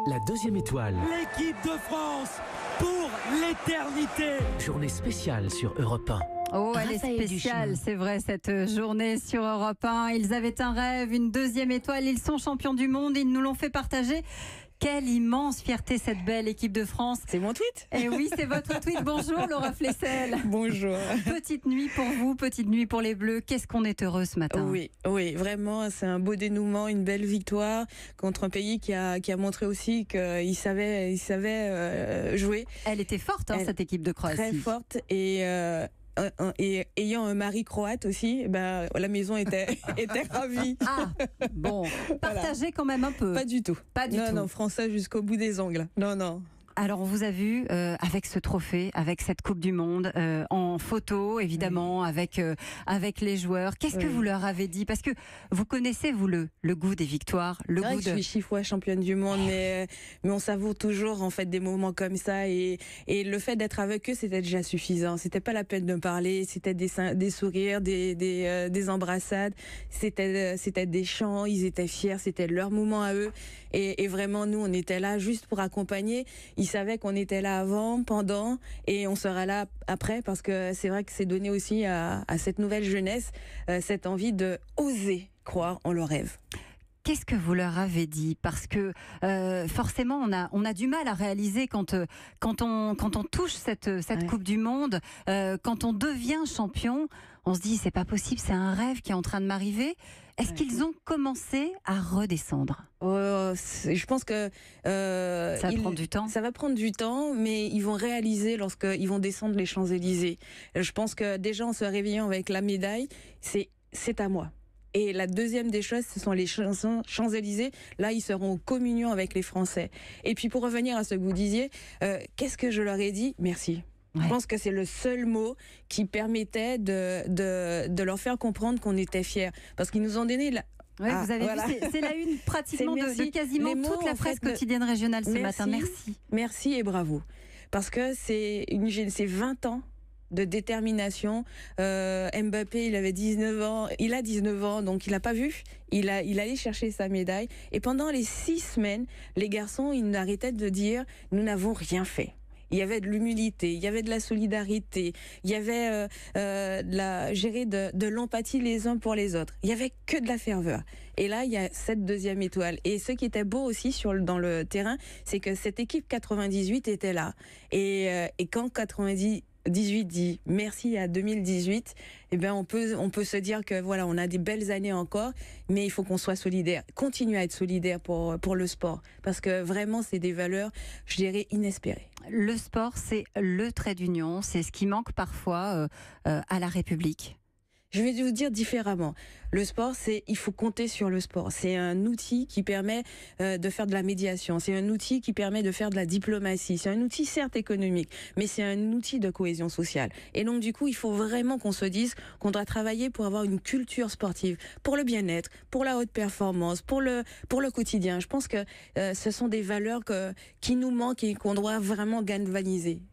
La deuxième étoile. L'équipe de France pour l'éternité. Journée spéciale sur Europe 1. Oh, elle est spéciale, c'est vrai, cette journée sur Europe 1. Ils avaient un rêve, une deuxième étoile. Ils sont champions du monde, ils nous l'ont fait partager. Quelle immense fierté, cette belle équipe de France. C'est mon tweet. Et oui, c'est votre tweet. Bonjour Laura Flessel. Bonjour. Petite nuit pour vous, petite nuit pour les Bleus. Qu'est-ce qu'on est heureux ce matin. Oui, vraiment, c'est un beau dénouement, une belle victoire contre un pays qui a montré aussi qu'il savait jouer. Elle était forte, cette équipe de Croatie. Très forte et ayant un mari croate aussi, la maison était ravie. Ah, bon, partagez quand même un peu. Pas du tout. Pas du tout. Non, français jusqu'au bout des ongles. Non. Alors, on vous a vu avec ce trophée, avec cette Coupe du Monde, en photo, évidemment, avec les joueurs. Qu'est-ce que vous leur avez dit? Parce que vous connaissez, vous, le goût des victoires, le goût de... Je suis 6 fois championne du monde, mais on savoure toujours en fait des moments comme ça. Et le fait d'être avec eux, c'était déjà suffisant. C'était pas la peine de me parler. C'était des sourires, des embrassades. C'était des chants. Ils étaient fiers. C'était leur moment à eux. Et vraiment, nous, on était là juste pour accompagner. Ils savaient qu'on était là avant, pendant, et on sera là après, parce que c'est vrai que c'est donné aussi à cette nouvelle jeunesse cette envie de oser croire en leurs rêves. Qu'est-ce que vous leur avez dit? Parce que forcément, on a du mal à réaliser quand on touche cette Coupe du Monde, quand on devient champion, on se dit c'est pas possible, c'est un rêve qui est en train de m'arriver. Est-ce qu'ils ont commencé à redescendre? Je pense que ça va prendre du temps. Ça va prendre du temps, mais ils vont réaliser lorsqu'ils vont descendre les Champs-Élysées. Je pense que déjà en se réveillant avec la médaille, c'est à moi. Et la deuxième des choses, ce sont les Champs-Élysées. Là, ils seront en communion avec les Français. Et puis, pour revenir à ce que vous disiez, qu'est-ce que je leur ai dit? Merci. Ouais. Je pense que c'est le seul mot qui permettait de leur faire comprendre qu'on était fiers. Parce qu'ils nous ont donné vous avez vu, c'est la une pratiquement de quasiment toute la presse quotidienne régionale ce matin. Merci. Merci et bravo. Parce que c'est 20 ans de détermination. Mbappé, il a 19 ans, donc il n'a pas vu. Il allait chercher sa médaille. Et pendant les 6 semaines, les garçons, ils n'arrêtaient de dire « nous n'avons rien fait ». Il y avait de l'humilité, il y avait de la solidarité, il y avait de l'empathie les uns pour les autres. Il y avait que de la ferveur. Et là, il y a cette deuxième étoile. Et ce qui était beau aussi dans le terrain, c'est que cette équipe 98 était là. Et quand 98 dit merci à 2018, on peut se dire que voilà, on a des belles années encore, mais il faut qu'on soit solidaire, continuer à être solidaire pour le sport, parce que vraiment c'est des valeurs, je dirais, inespérées. Le sport, c'est le trait d'union, c'est ce qui manque parfois à la République. Je vais vous dire différemment. Le sport, il faut compter sur le sport. C'est un outil qui permet de faire de la médiation. C'est un outil qui permet de faire de la diplomatie. C'est un outil certes économique, mais c'est un outil de cohésion sociale. Et donc du coup, il faut vraiment qu'on se dise qu'on doit travailler pour avoir une culture sportive, pour le bien-être, pour la haute performance, pour le quotidien. Je pense que ce sont des valeurs qui nous manquent et qu'on doit vraiment galvaniser.